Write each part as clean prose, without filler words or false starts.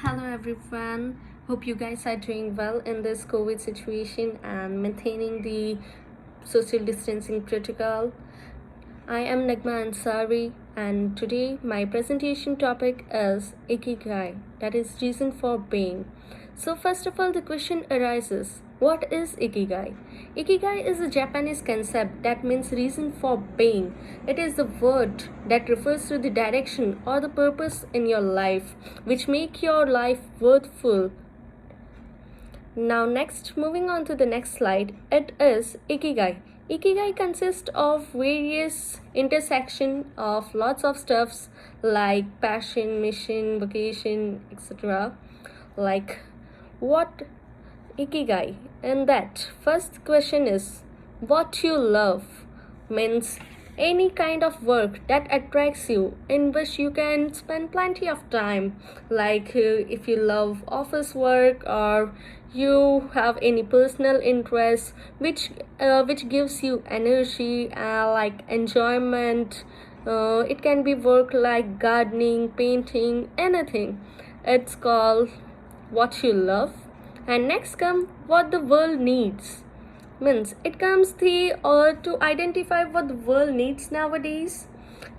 Hello everyone. Hope you guys are doing well in this COVID situation and maintaining the social distancing protocol. I am Nagma Ansari and today my presentation topic is Ikigai, that is reason for being. So first of all the question arises, what is Ikigai? Ikigai is a Japanese concept that means reason for being. It is the word that refers to the direction or the purpose in your life which make your life worthful. Now next, moving on to the next slide, it is Ikigai. Ikigai consists of various intersection of lots of stuffs like passion, mission, vocation, etc. Like what Ikigai? And that first question is what you love means any kind of work that attracts you in which you can spend plenty of time, like if you love office work or you have any personal interest which gives you energy, like enjoyment. It can be work like gardening, painting, anything. It's called what you love. And next come what the world needs, means it comes the to identify what the world needs nowadays.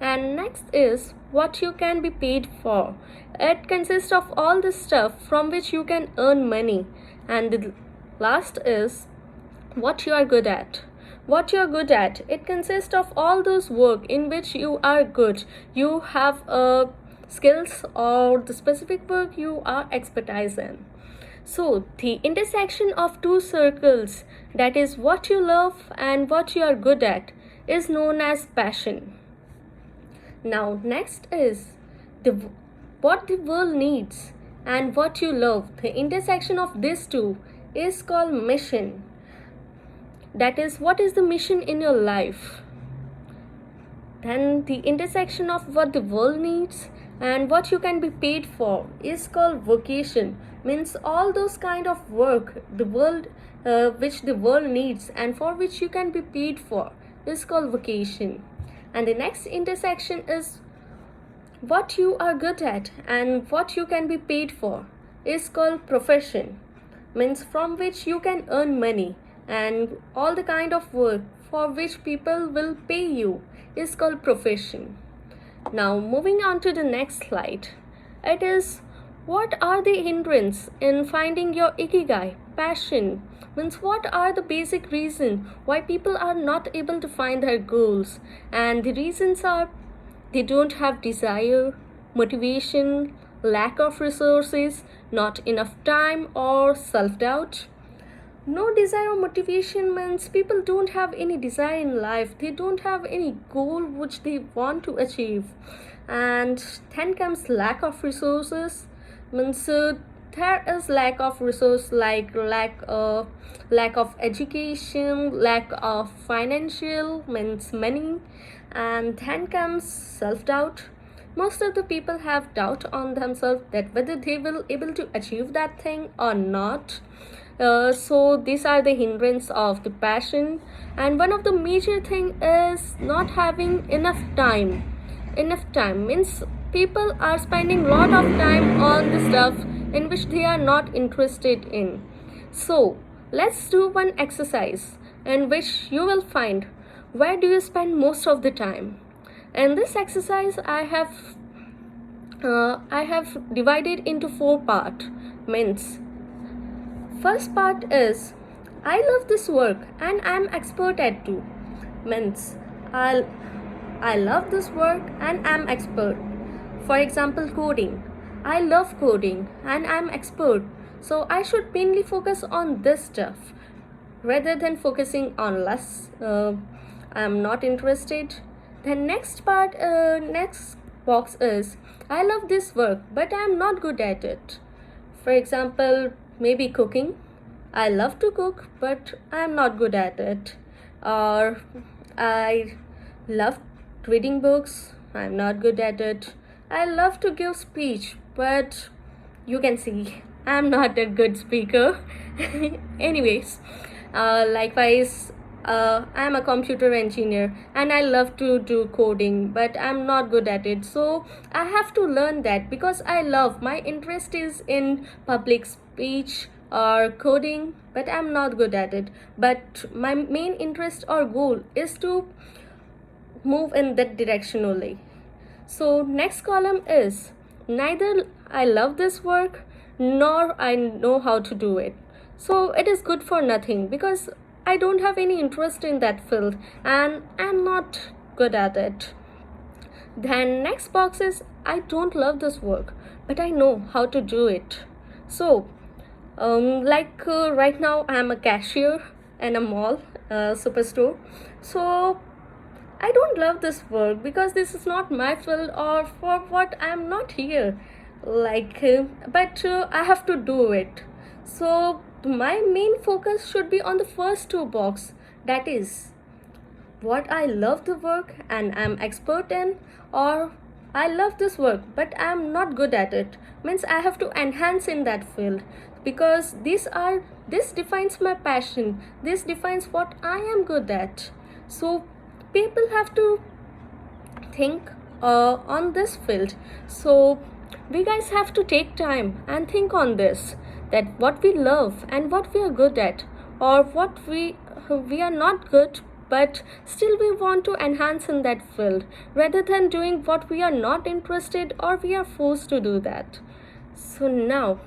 And next is what you can be paid for. It consists of all the stuff from which you can earn money. And the last is what you are good at. What you are good at, it consists of all those work in which you are good. You have skills or the specific work you are expertise in. So, the intersection of two circles, that is what you love and what you are good at, is known as passion. Now, next is what the world needs and what you love. The intersection of these two is called mission. That is, what is the mission in your life? Then the intersection of what the world needs and what you can be paid for is called vocation, means all those kind of work the world which the world needs and for which you can be paid for is called vocation. And the next intersection is what you are good at and what you can be paid for is called profession, means from which you can earn money, and all the kind of work for which people will pay you is called profession. Now moving on to the next slide, it is what are the hindrance in finding your ikigai, passion, means what are the basic reason why people are not able to find their goals. And the reasons are they don't have desire, motivation, lack of resources, not enough time, or self-doubt. No desire or motivation means people don't have any desire in life, they don't have any goal which they want to achieve. And then comes lack of resources, means there is lack of resource like lack of education, lack of financial, means money. And then comes self-doubt. Most of the people have doubt on themselves that whether they will able to achieve that thing or not. So these are the hindrance of the passion. And one of the major thing is not having enough time. Enough time means people are spending lot of time on the stuff in which they are not interested in. So let's do one exercise in which you will find where do you spend most of the time. In this exercise I have divided into 4 parts. Means first part is I love this work and I'm expert at too. Means I love this work and I'm expert. For example, coding. I love coding and I'm expert. So I should mainly focus on this stuff rather than focusing on less. I'm not interested. The next part, next box is I love this work but I'm not good at it. For example, maybe cooking. I love to cook but I'm not good at it. Or I love reading books. I'm not good at it. I love to give speech but you can see I'm not a good speaker. Anyways, likewise I'm a computer engineer and I love to do coding, but I'm not good at it. So I have to learn that because I love, my interest is in public speech or coding, but I'm not good at it. But my main interest or goal is to move in that direction only. So next column is neither I love this work nor I know how to do it. So it is good for nothing because I don't have any interest in that field and I'm not good at it. Then next box is I don't love this work but I know how to do it. So right now I'm a cashier in a mall, superstore. So I don't love this work because this is not my field or for what I'm not here. But I have to do it. So my main focus should be on the first two box. That is what I love the work and I'm expert in, or I love this work but I'm not good at it. Means I have to enhance in that field because this defines my passion. This defines what I am good at. So people have to think on this field. So we guys have to take time and think on this, that what we love and what we are good at, or what we are not good but still we want to enhance in that field, rather than doing what we are not interested or we are forced to do that. So now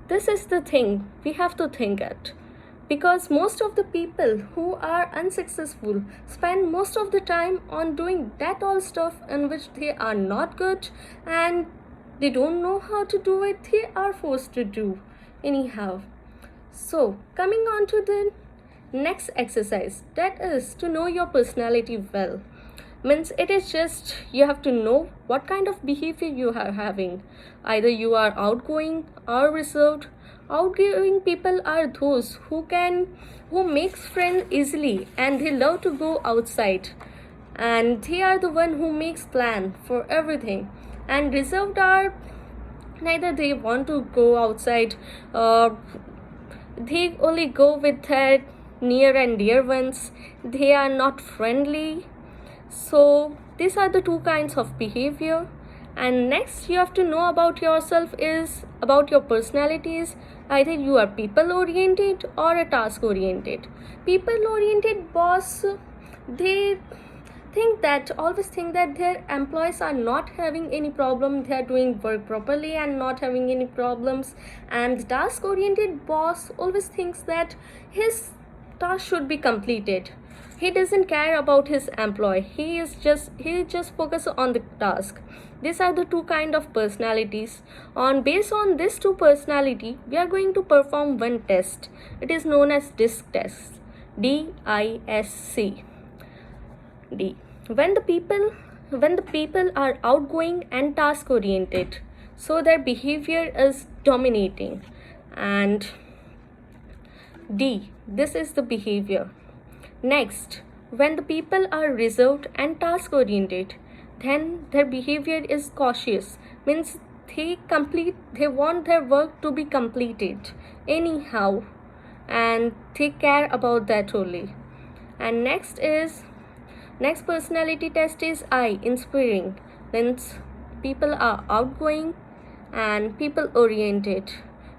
this is the thing we have to think at, because most of the people who are unsuccessful spend most of the time on doing that all stuff in which they are not good and they don't know how to do it, they are forced to do anyhow. So coming on to the next exercise, that is to know your personality well. Means it is just you have to know what kind of behavior you are having. Either you are outgoing or reserved. Outgoing people are those who makes friends easily and they love to go outside, and they are the one who makes plan for everything. And reserved are neither they want to go outside, they only go with their near and dear ones. They are not friendly. So these are the two kinds of behavior. And next you have to know about yourself is about your personalities. Either you are people oriented or a task oriented. People oriented boss, they always think that their employees are not having any problem, they are doing work properly and not having any problems. And task oriented boss always thinks that his task should be completed. He doesn't care about his employee, he just focuses on the task. These are the two kind of personalities. Based on these two personality, we are going to perform one test. It is known as DISC test. DISC. D. When the people are outgoing and task oriented, so their behavior is dominating. And D. This is the behavior. Next, when the people are reserved and task oriented, then their behavior is cautious. Means they want their work to be completed anyhow, and they care about that only. And next personality test is I, inspiring. Means people are outgoing and people oriented.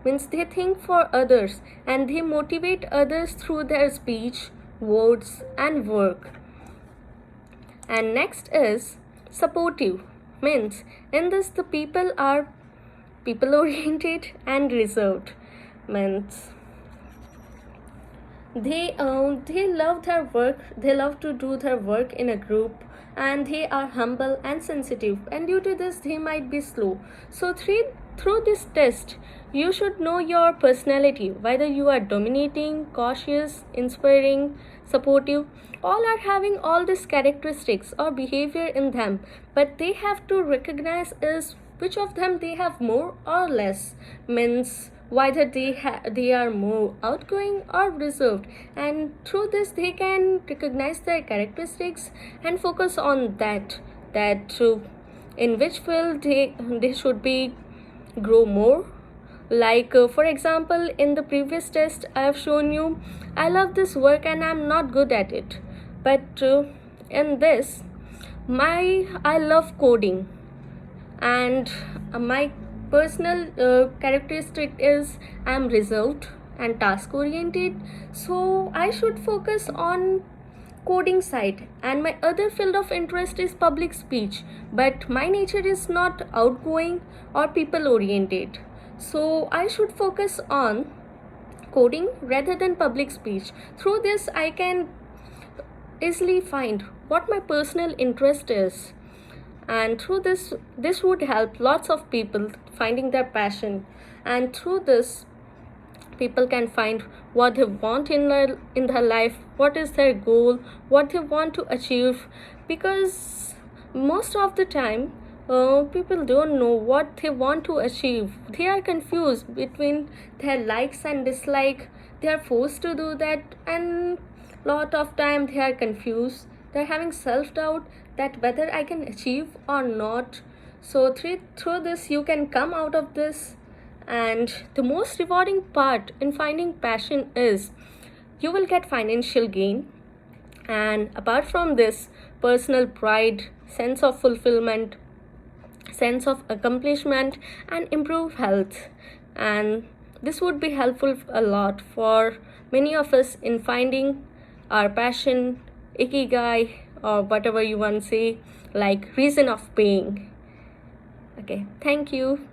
Means they think for others and they motivate others through their speech, words and work. And next is supportive. Means in this the people are people oriented and reserved. Means they love their work, they love to do their work in a group, and they are humble and sensitive, and due to this they might be slow. So through this test you should know your personality, whether you are dominating, cautious, inspiring, supportive. All are having all these characteristics or behavior in them, but they have to recognize is which of them they have more or less. Means whether they are more outgoing or reserved, and through this they can recognize their characteristics and focus on that in which field they should be grow more, Like for example, in the previous test I have shown you I love this work and I'm not good at it, but in this I love coding, and my personal characteristic is I'm reserved and task oriented, so I should focus on coding side. And my other field of interest is public speech, but my nature is not outgoing or people oriented, so I should focus on coding rather than public speech. Through this I can easily find what my personal interest is, and through this would help lots of people finding their passion, and through this people can find what they want in their life, what is their goal, what they want to achieve. Because most of the time people don't know what they want to achieve. They are confused between their likes and dislike. They are forced to do that, and lot of time they are confused. They're having self-doubt that whether I can achieve or not. So through this you can come out of this. And the most rewarding part in finding passion is you will get financial gain, and apart from this, personal pride, sense of fulfillment, sense of accomplishment, and improve health. And this would be helpful a lot for many of us in finding our passion, ikigai, or whatever you want to say, like reason of being. Okay, thank you.